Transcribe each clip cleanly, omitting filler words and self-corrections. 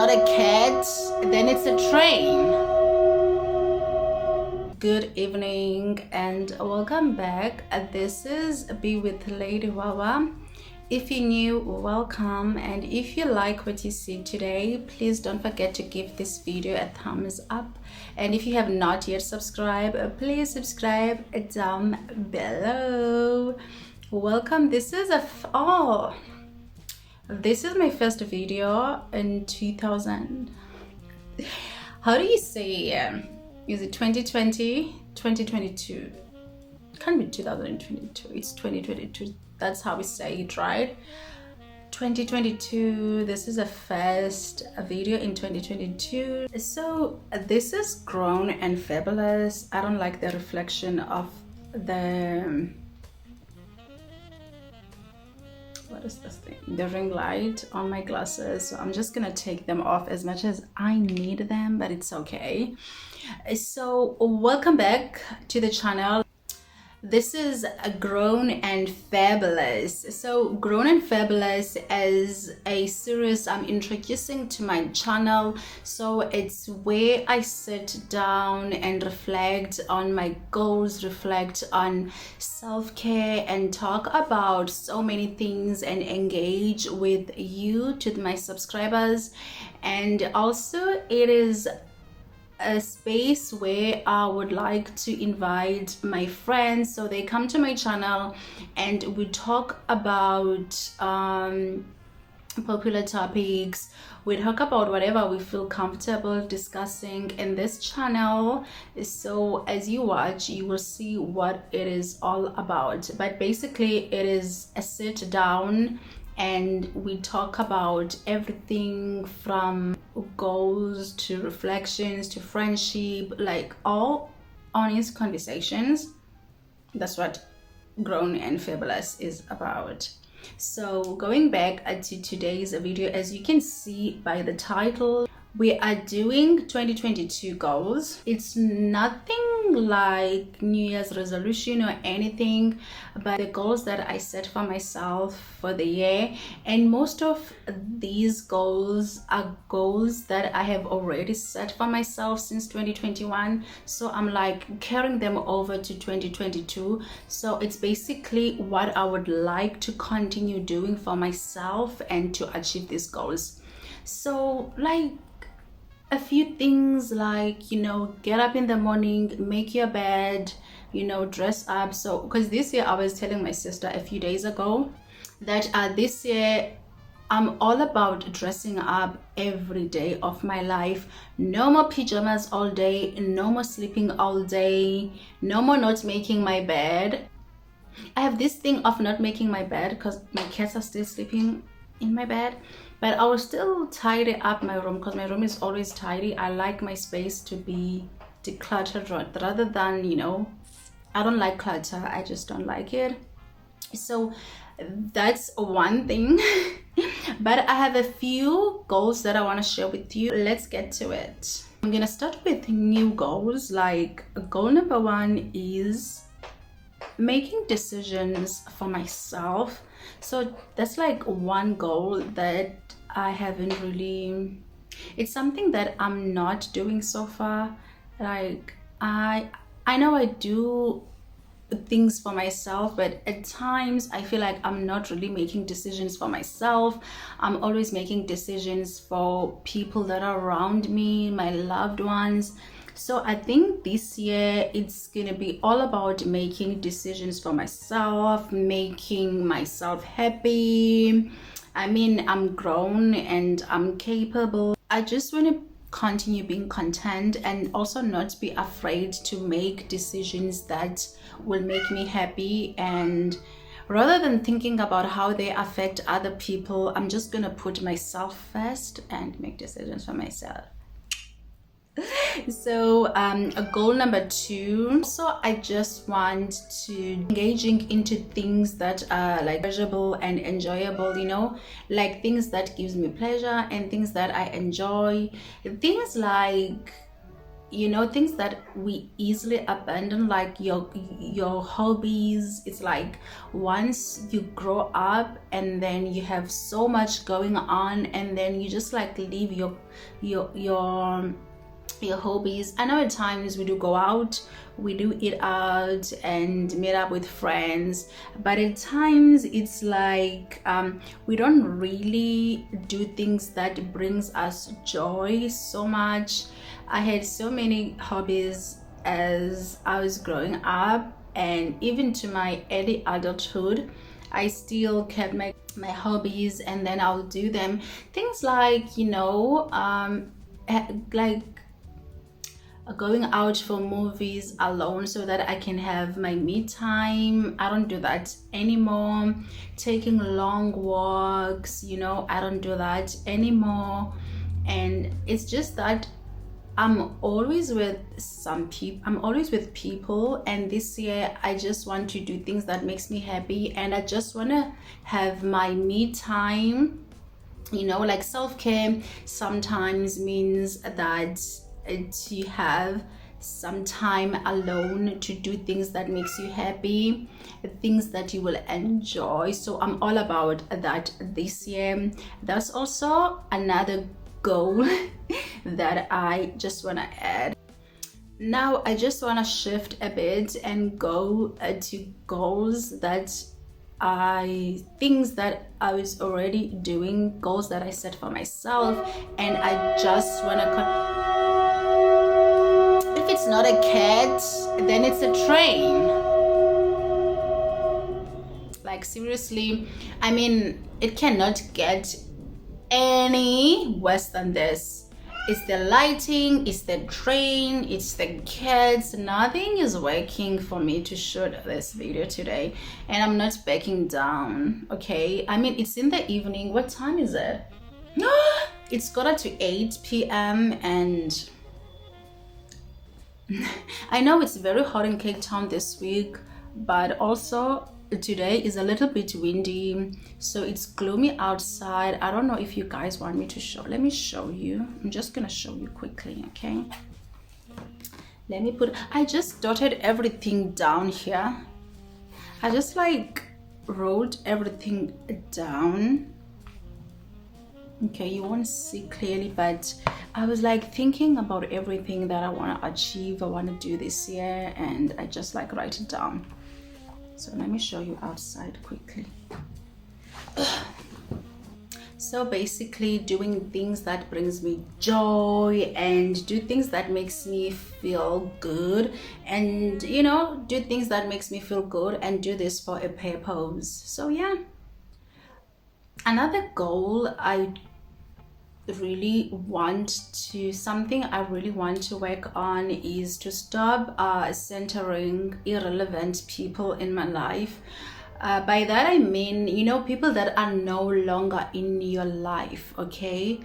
not a cat, then it's a train. Good evening and welcome back. This is Be with LadyWawa. If you're new, welcome, and if you like what you see today, please don't forget to give this video a thumbs up, and if you have not yet subscribed, please subscribe down below. Welcome. This is this is my first video in 2000. How do you say is it 2020 2022? It can't be 2022, it's 2022. That's how we say it, right? 2022. This is the first video in 2022. So this is grown and fabulous. I don't like the reflection of the, what is this thing, the ring light on my glasses, so I'm just gonna take them off as much as I need them, but it's okay. So welcome back to the channel. This is Grown and Fabulous. So Grown and Fabulous is a series I'm introducing to my channel. So it's where I sit down and reflect on my goals, reflect on self-care, and talk about so many things and engage with you, to my subscribers. And also it is a space where I would like to invite my friends, so they come to my channel and we talk about popular topics. We talk about whatever we feel comfortable discussing in this channel. So as you watch, you will see what it is all about, but basically it is a sit down and we talk about everything from goals to reflections to friendship, like all honest conversations. That's what Grown and Fabulous is about. So going back to today's video, as you can see by the title, we are doing 2022 goals. It's nothing like New Year's resolution or anything, but the goals that I set for myself for the year. And most of these goals are goals that I have already set for myself since 2021. So I'm like carrying them over to 2022. So it's basically what I would like to continue doing for myself and to achieve these goals. So like a few things, like, you know, get up in the morning, make your bed, you know, dress up. So because this year, I was telling my sister a few days ago that this year I'm all about dressing up every day of my life. No more pajamas all day, no more sleeping all day, no more not making my bed. I have this thing of not making my bed because my cats are still sleeping in my bed, but I will still tidy up my room because my room is always tidy. I like my space to be decluttered rather than, you know, I don't like clutter, I just don't like it. So that's one thing. But I have a few goals that I want to share with you. Let's get to it. I'm gonna start with new goals. Like goal number one is making decisions for myself. So that's like one goal that I haven't really, it's something that I'm not doing so far. Like I know I do things for myself, but at times I feel like I'm not really making decisions for myself. I'm always making decisions for people that are around me, my loved ones. So I think this year it's gonna be all about making decisions for myself, making myself happy. I mean, I'm grown and I'm capable. I just want to continue being content and also not be afraid to make decisions that will make me happy. And rather than thinking about how they affect other people, I'm just gonna put myself first and make decisions for myself. So goal number two, so I just want to engaging into things that are like pleasurable and enjoyable, you know, like things that gives me pleasure and things that I enjoy. Things like, you know, things that we easily abandon, like your hobbies. It's like once you grow up and then you have so much going on, and then you just like leave your hobbies. I know at times we do go out, we do eat out and meet up with friends, but at times it's like we don't really do things that brings us joy so much. I had so many hobbies as I was growing up, and even to my early adulthood I still kept my hobbies, and then I'll do them. Things like, you know, like going out for movies alone so that I can have my me time. I don't do that anymore. Taking long walks, you know, I don't do that anymore. And it's just that I'm always with people, and this year I just want to do things that makes me happy, and I just want to have my me time. You know, like self-care sometimes means that to have some time alone to do things that makes you happy, things that you will enjoy. So I'm all about that this year. That's also another goal that I just want to add. Now I just want to shift a bit and go to goals that things that I was already doing, goals that I set for myself, and I just want to if it's not a cat, then it's a train. Like seriously, I mean, it cannot get any worse than this. It's the lighting, it's the train, it's the kids. Nothing is working for me to shoot this video today, and I'm not backing down. Okay, I mean, it's in the evening. What time is it? It's got to 8 p.m. and I know it's very hot in Cape Town this week, but also today is a little bit windy, so it's gloomy outside. I don't know if you guys want me to show. Let me show you. I'm just gonna show you quickly, okay? Let me put, I just dotted everything down here. I just like wrote everything down. Okay, you won't see clearly, but I was like thinking about everything that I want to achieve, I want to do this year, and I just like write it down. So let me show you outside quickly. So basically doing things that brings me joy, and do things that makes me feel good, and you know, do things that makes me feel good, and do this for a purpose. So yeah, another goal I really want to work on is to stop centering irrelevant people in my life. By that I mean, you know, people that are no longer in your life, okay?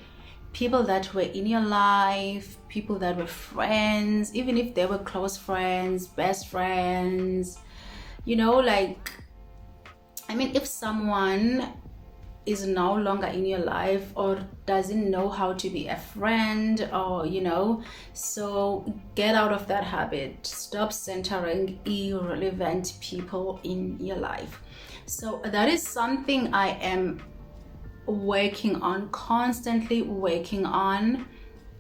People that were in your life, people that were friends, even if they were close friends, best friends, you know, like, I mean, if someone is no longer in your life or doesn't know how to be a friend, or you know, so get out of that habit. Stop centering irrelevant people in your life. So that is something I am working on, constantly working on,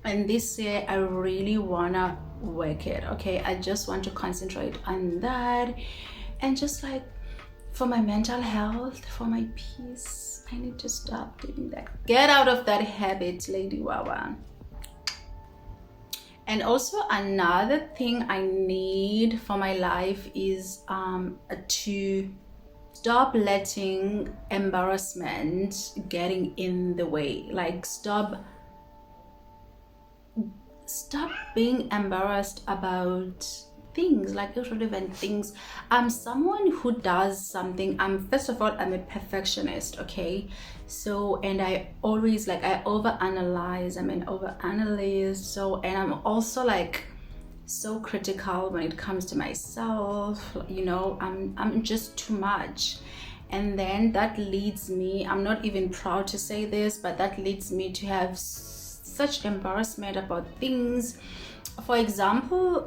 and this year I really wanna work it. Okay, I just want to concentrate on that, and just like for my mental health, for my peace, I need to stop doing that. Get out of that habit, LadyWawa. And also another thing I need for my life is to stop letting embarrassment getting in the way. Like stop being embarrassed about things, like irrelevant things. I'm someone who does something, first of all, I'm a perfectionist, okay? So, and I always like, I overanalyze, I'm an overanalyst. So, and I'm also like so critical when it comes to myself, you know, I'm just too much. And then that leads me, I'm not even proud to say this, but that leads me to have such embarrassment about things. for example,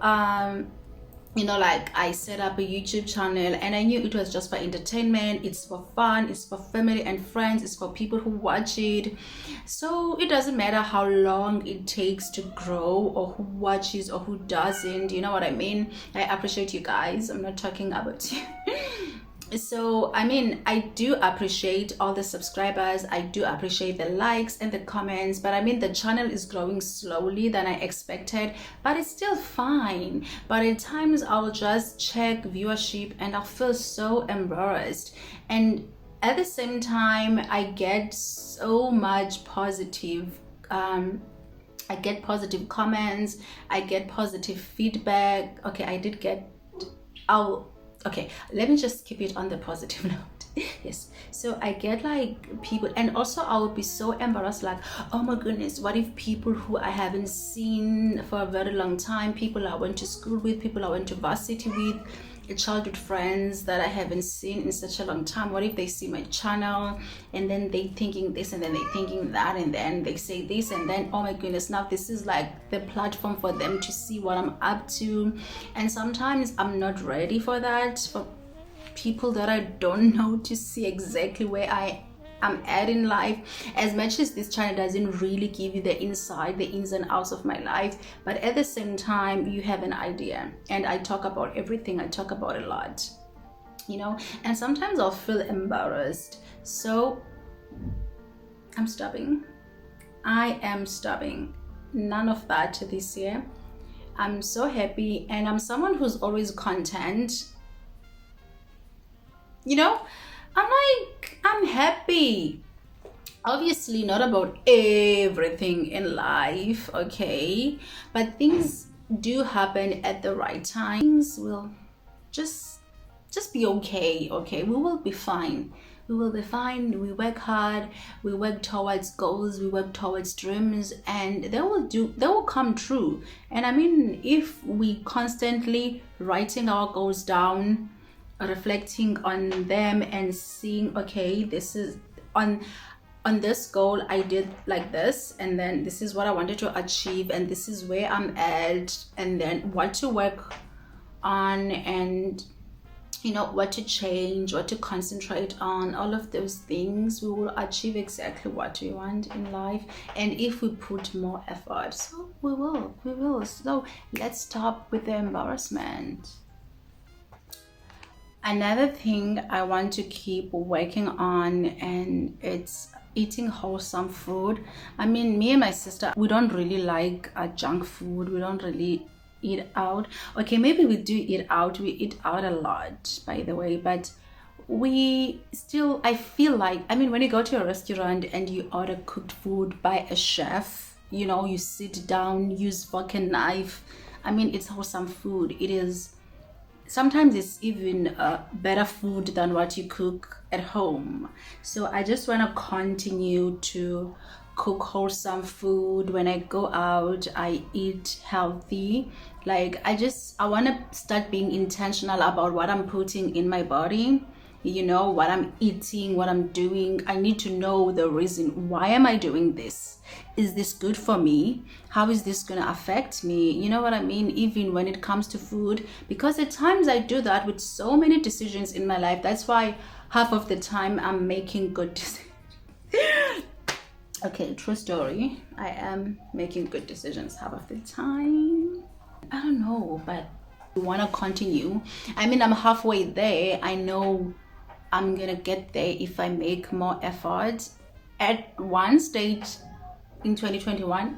you know, like I set up a YouTube channel and I knew it was just for entertainment, it's for fun, it's for family and friends, it's for people who watch it. So it doesn't matter how long it takes to grow or who watches or who doesn't, you know what I mean? I appreciate you guys, I'm not talking about you. So I mean, I do appreciate all the subscribers, I do appreciate the likes and the comments, but I mean the channel is growing slowly than I expected, but it's still fine. But at times I'll just check viewership and I'll feel so embarrassed, and at the same time I get so much positive I get positive comments, I get positive feedback. Okay, I did get okay, let me just keep it on the positive note. Yes, so I get like people, and also I would be so embarrassed, like, oh my goodness, what if people who I haven't seen for a very long time, people I went to school with, people I went to varsity with, childhood friends that I haven't seen in such a long time, what if they see my channel and then they thinking this and then they thinking that and then they say this, and then oh my goodness, now this is like the platform for them to see what I'm up to. And sometimes I'm not ready for that, for people that I don't know to see exactly where I'm at in life. As much as this channel doesn't really give you the inside, the ins and outs of my life, but at the same time you have an idea, and I talk about everything, I talk about a lot, you know. And sometimes I'll feel embarrassed, so I'm stopping. I am stopping. None of that this year. I'm so happy, and I'm someone who's always content, you know. I'm happy. Obviously not about everything in life, okay, but things do happen at the right time. Things will just be okay. We will be fine. We will be fine. We work hard, we work towards goals, we work towards dreams, and they will come true. And I mean, if we constantly writing our goals down, reflecting on them and seeing, okay, this is on this goal I did like this, and then this is what I wanted to achieve, and this is where I'm at, and then what to work on, and you know, what to change, what to concentrate on, all of those things, we will achieve exactly what we want in life. And if we put more effort, so we will. So let's stop with the embarrassment. Another thing I want to keep working on, and it's eating wholesome food. I mean, me and my sister, we don't really like junk food. We don't really eat out. Okay, maybe we do eat out. We eat out a lot, by the way, but we still, I feel like, I mean, when you go to a restaurant and you order cooked food by a chef, you know, you sit down, use fork and knife. I mean, it's wholesome food. It is. Sometimes it's even better food than what you cook at home. So I just want to continue to cook wholesome food. When I go out, I eat healthy. Like I want to start being intentional about what I'm putting in my body, you know, what I'm eating, what I'm doing. I need to know the reason. Why am I doing this? Is this good for me? How is this gonna affect me? You know what I mean? Even when it comes to food, because at times I do that with so many decisions in my life. That's why half of the time I'm making good decisions. Okay, true story. I am making good decisions half of the time. I don't know, but I want to continue. I mean, I'm halfway there. I know I'm gonna get there if I make more effort. At one stage in 2021,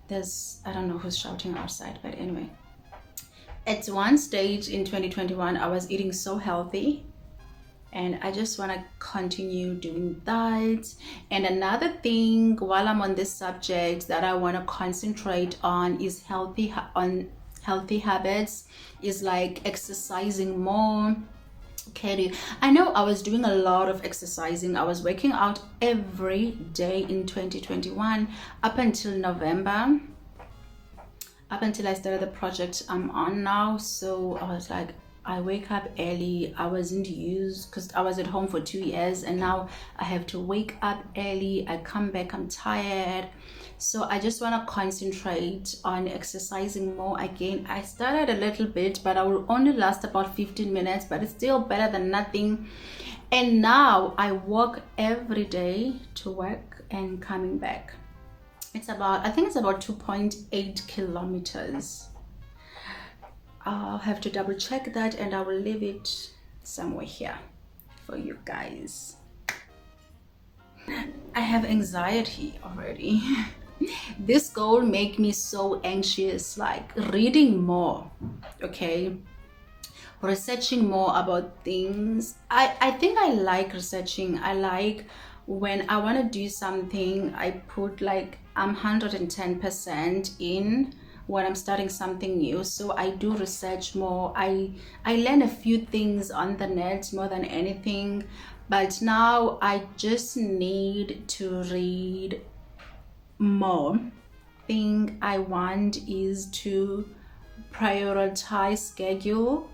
I don't know who's shouting outside, but anyway, at one stage in 2021 I was eating so healthy, and I just want to continue doing that. And another thing, while I'm on this subject, that I want to concentrate on is healthy habits, is like exercising more. Okay, I know I was doing a lot of exercising. I was working out every day in 2021 up until November, up until I started the project I'm on now. So I was like, I wake up early. I wasn't used because I was at home for 2 years, and now I have to wake up early. I come back, I'm tired. So I just want to concentrate on exercising more again. I started a little bit, but I will only last about 15 minutes, but it's still better than nothing. And now I walk every day to work and coming back. It's about, I think it's about 2.8 kilometers. I'll have to double check that, and I will leave it somewhere here for you guys. I have anxiety already. This goal make me so anxious, like reading more, okay? Researching more about things. I think I like researching. I like when I want to do something, I put like I'm 110% in when I'm starting something new. So I do research more. I learn a few things on the net more than anything, but now I just need to read more. Thing I want is to prioritize schedule.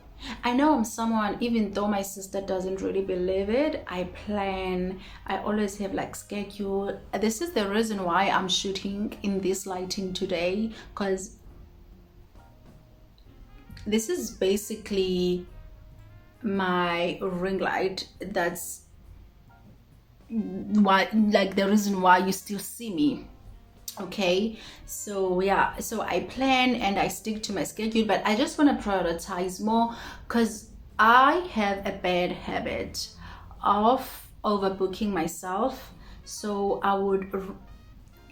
I know I'm someone, even though my sister doesn't really believe it, I plan. I always have like schedule. This is the reason why I'm shooting in this lighting today, because this is basically my ring light. That's why, like, the reason why you still see me. Okay, so yeah, so I plan and I stick to my schedule, but I just want to prioritize more because I have a bad habit of overbooking myself. So I would,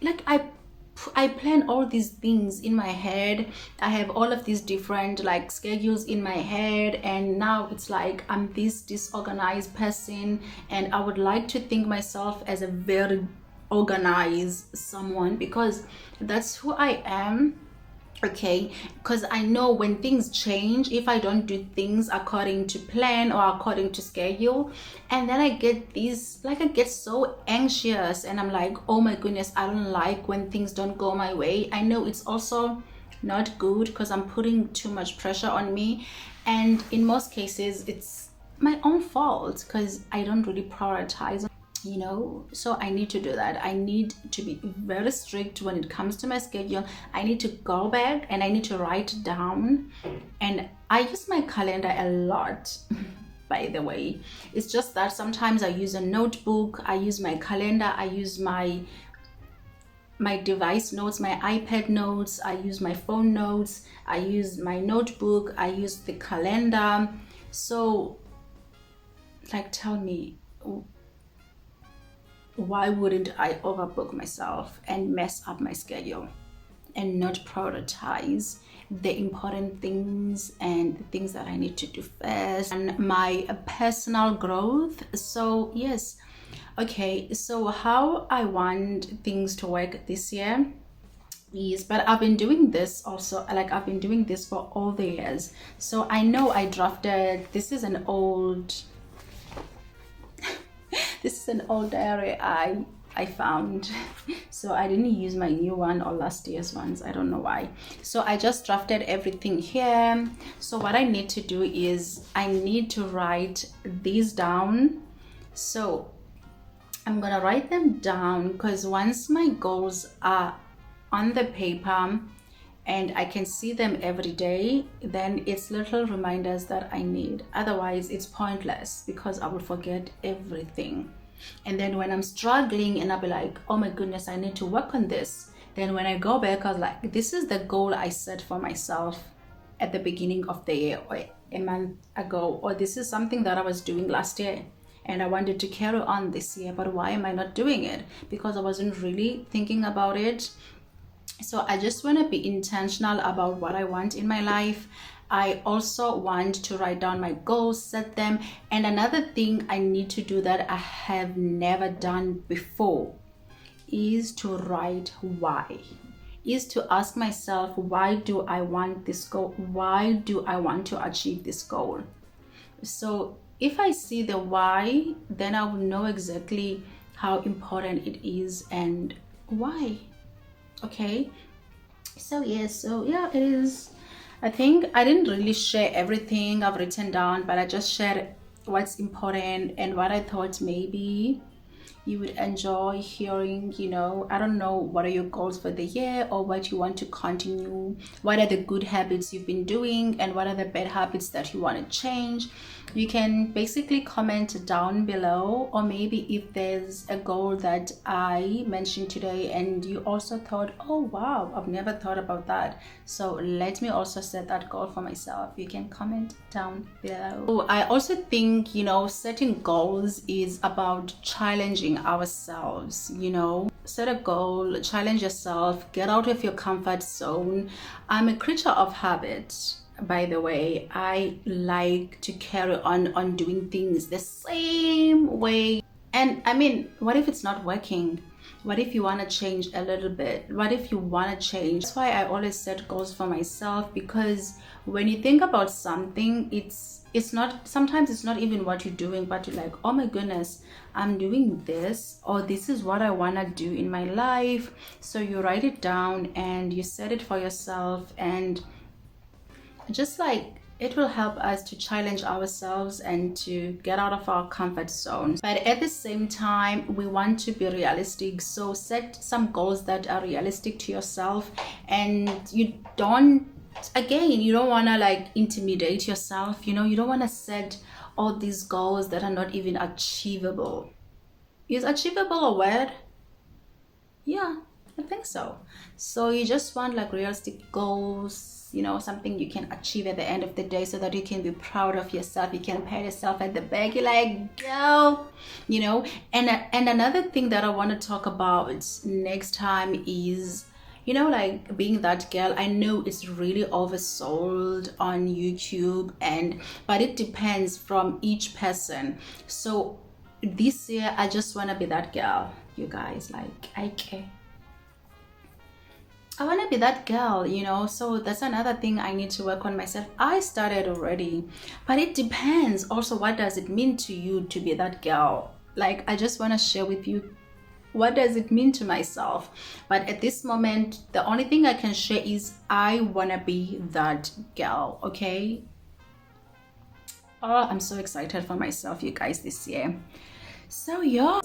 like, I plan all these things in my head. I have all of these different like schedules in my head, and now it's like I'm this disorganized person, and I would like to think myself as a very organized someone, because that's who I am. Okay, because I know when things change, if I don't do things according to plan or according to schedule, and then I get these, like, I get so anxious, and I'm like, oh my goodness, I don't like when things don't go my way. I know it's also not good because I'm putting too much pressure on me, and in most cases it's my own fault because I don't really prioritize, you know. So I need to do that. I need to be very strict when it comes to my schedule. I need to go back and I need to write down, and I use my calendar a lot. By the way, it's just that sometimes I use a notebook, I use my calendar, I use my device notes, my iPad notes, I use my phone notes, I use my notebook, I use the calendar. So, like, tell me, why wouldn't I overbook myself and mess up my schedule and not prioritize the important things and the things that I need to do first, and my personal growth? So yes, okay, so how I want things to work this year is, but I've been doing this also, like I've been doing this for all the years. So I know I drafted, this is an old diary I found. So I didn't use my new one or last year's ones, I don't know why. So I just drafted everything here. So what I need to do is I need to write these down. So I'm gonna write them down, because once my goals are on the paper and I can see them every day, then it's little reminders that I need. Otherwise it's pointless, because I will forget everything. And then when I'm struggling and I'll be like, oh my goodness, I need to work on this, then when I go back, I was like, this is the goal I set for myself at the beginning of the year or a month ago, or this is something that I was doing last year and I wanted to carry on this year, but why am I not doing it? Because I wasn't really thinking about it. So I just want to be intentional about what I want in my life. I also want to write down my goals, set them. And another thing I need to do that I have never done before is to write why. Is to ask myself, why do I want this goal? Why do I want to achieve this goal? So if I see the why, then I will know exactly how important it is and why. Okay, so yes, so yeah, it is I think I didn't really share everything I've written down, but I just shared what's important and what I thought maybe you would enjoy hearing. I don't know what are your goals for the year or what you want to continue, what are the good habits you've been doing, and what are the bad habits that you want to change. You can basically comment down below, or maybe if there's a goal that I mentioned today and you also thought, oh wow, I've never thought about that, so let me also set that goal for myself. You can comment down below. I also think setting goals is about challenging ourselves. Set a goal, challenge yourself, get out of your comfort zone. I'm a creature of habit, by the way. I like to carry on doing things the same way. And I mean, what if it's not working? What if you want to change a little bit? What if you want to change? That's why I always set goals for myself, because when you think about something, it's not, sometimes it's not even what you're doing, but you're like, oh my goodness, I'm doing this, or this is what I want to do in my life. So you write it down and you set it for yourself, and just like it will help us to challenge ourselves and to get out of our comfort zones. But at the same time, we want to be realistic. So set some goals that are realistic to yourself, and you don't want to like intimidate yourself. You don't want to set all these goals that are not even achievable. Is achievable a word? Yeah, I think so. So you just want like realistic goals, something you can achieve at the end of the day, so that you can be proud of yourself. You can pat yourself at the back. You're like, girl, And another thing that I want to talk about next time is, like being that girl. I know it's really oversold on YouTube, but it depends from each person. So this year, I just want to be that girl, you guys. Like, I want to be that girl, so that's another thing I need to work on myself. I started already, but it depends also, what does it mean to you to be that girl? Like, I just want to share with you, what does it mean to myself? But at this moment, the only thing I can share is I want to be that girl, okay? Oh, I'm so excited for myself, you guys, this year. So yeah.